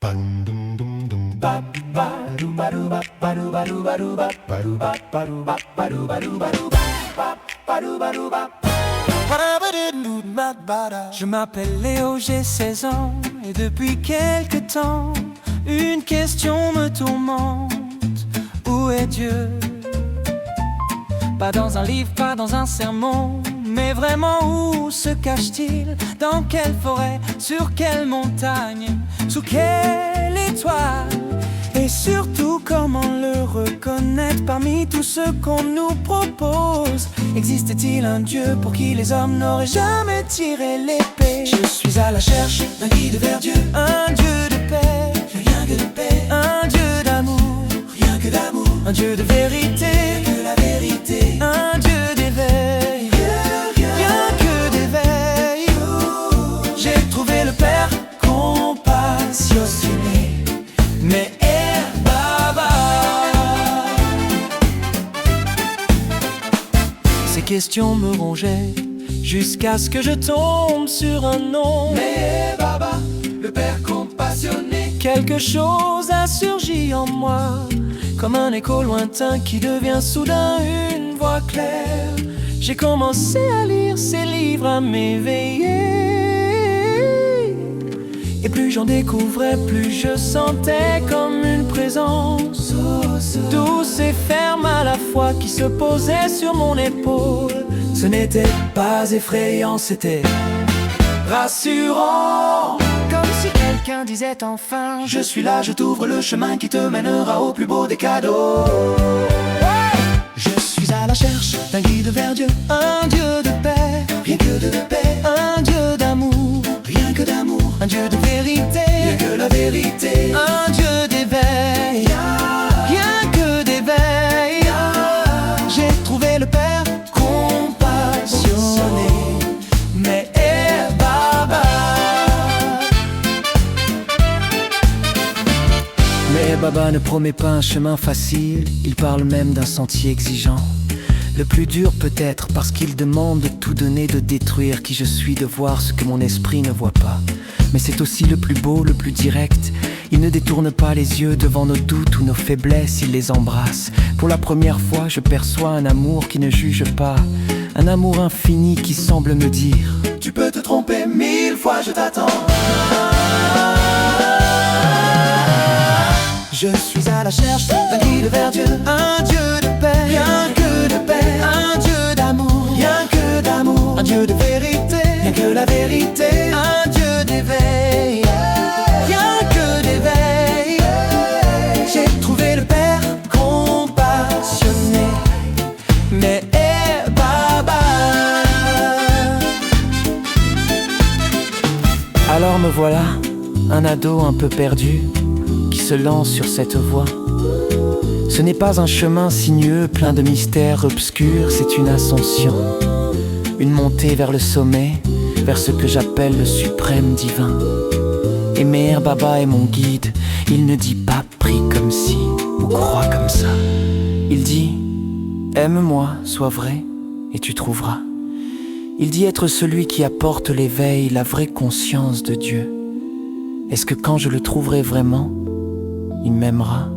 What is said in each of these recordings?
Je m'appelle Léo, j'ai 16 ans, et depuis quelque temps, une question me tourmente. Où est Dieu? Pas dans un livre, pas dans un sermon, mais vraiment où se cache-t-il? Dans quelle forêt? Sur quelle montagne? Sous quelle étoile? Et surtout, comment le reconnaître parmi tout ce qu'on nous propose? Existe-t-il un Dieu pour qui les hommes n'auraient jamais tiré l'épée? Je suis à la recherche d'un guide vers Dieu, un Dieu de paix, rien que de paix, un Dieu d'amour, rien que d'amour, un Dieu de vérité, rien que la vérité, un Dieu d'éveil, rien que d'éveil. J'ai trouvé le Père compassionné, mais ces questions me rongeaient jusqu'à ce que je tombe sur un nom. Mais Baba, le Père compassionné. Quelque chose a surgi en moi, comme un écho lointain qui devient soudain une voix claire. J'ai commencé à lire ces livres, à m'éveiller, et plus j'en découvrais, plus je sentais comme une présence douce et ferme à la fois qui se posait sur mon épaule. Ce n'était pas effrayant, c'était rassurant, comme si quelqu'un disait enfin: je suis là, je t'ouvre le chemin qui te mènera au plus beau des cadeaux. Je suis à la recherche d'un guide vers Dieu, un Dieu de paix, rien que de paix, un Dieu d'amour, rien que d'amour, un Dieu de vérité, rien que la vérité, un Dieu d'éveil, rien que d'éveil. J'ai trouvé le Père compassionné, mais Baba. Mais Baba ne promet pas un chemin facile, il parle même d'un sentier exigeant. Le plus dur peut-être parce qu'il demande de tout donner, de détruire qui je suis, de voir ce que mon esprit ne voit pas. Mais c'est aussi le plus beau, le plus direct. Il ne détourne pas les yeux devant nos doutes ou nos faiblesses, il les embrasse. Pour la première fois, je perçois un amour qui ne juge pas, un amour infini qui semble me dire: tu peux te tromper 1000 fois, je t'attends. Je suis à la recherche d'un guide vers Dieu, un Dieu de paix, rien que de paix, un Dieu d'amour, rien que d'amour, un Dieu de vérité, rien que la vérité, un Dieu d'éveil, rien que d'éveil. J'ai trouvé le Père compassionné, mais Baba. Alors me voilà, un ado un peu perdu, qui se lance sur cette voie. Ce n'est pas un chemin sinueux, plein de mystères obscurs, c'est une ascension, une montée vers le sommet, vers ce que j'appelle le suprême divin. Et Meher Baba est mon guide, il ne dit pas prie comme si, ou crois comme ça. Il dit: aime-moi, sois vrai, et tu trouveras. Il dit être celui qui apporte l'éveil, la vraie conscience de Dieu. Est-ce que quand je le trouverai vraiment, il m'aimera?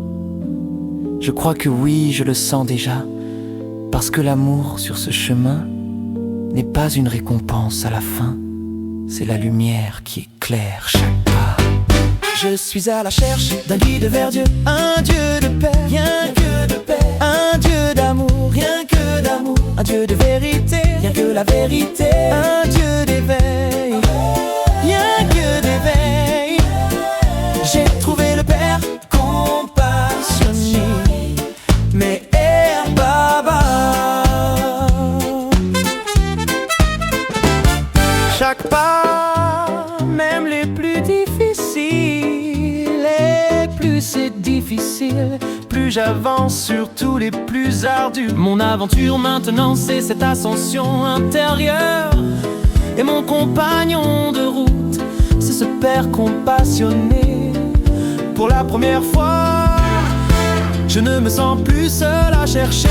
Je crois que oui, je le sens déjà, parce que l'amour sur ce chemin n'est pas une récompense à la fin, c'est la lumière qui éclaire chaque pas. Je suis à la recherche d'un guide vers Dieu, un Dieu de paix, rien que de paix, un Dieu d'amour, rien que d'amour, un Dieu de vérité, rien que la vérité, un Dieu d'éveil, rien que d'éveil. J'ai trouvé le Père compassionné, mais Baba. Chaque pas, même les plus difficiles, et plus c'est difficile, plus j'avance sur tous les plus ardus. Mon aventure maintenant, c'est cette ascension intérieure, et mon compagnon de route, c'est ce Père compassionné. Pour la première fois, je ne me sens plus seul à chercher,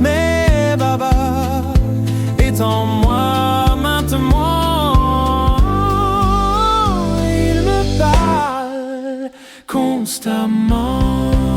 mais Baba est en moi maintenant. Il me parle constamment.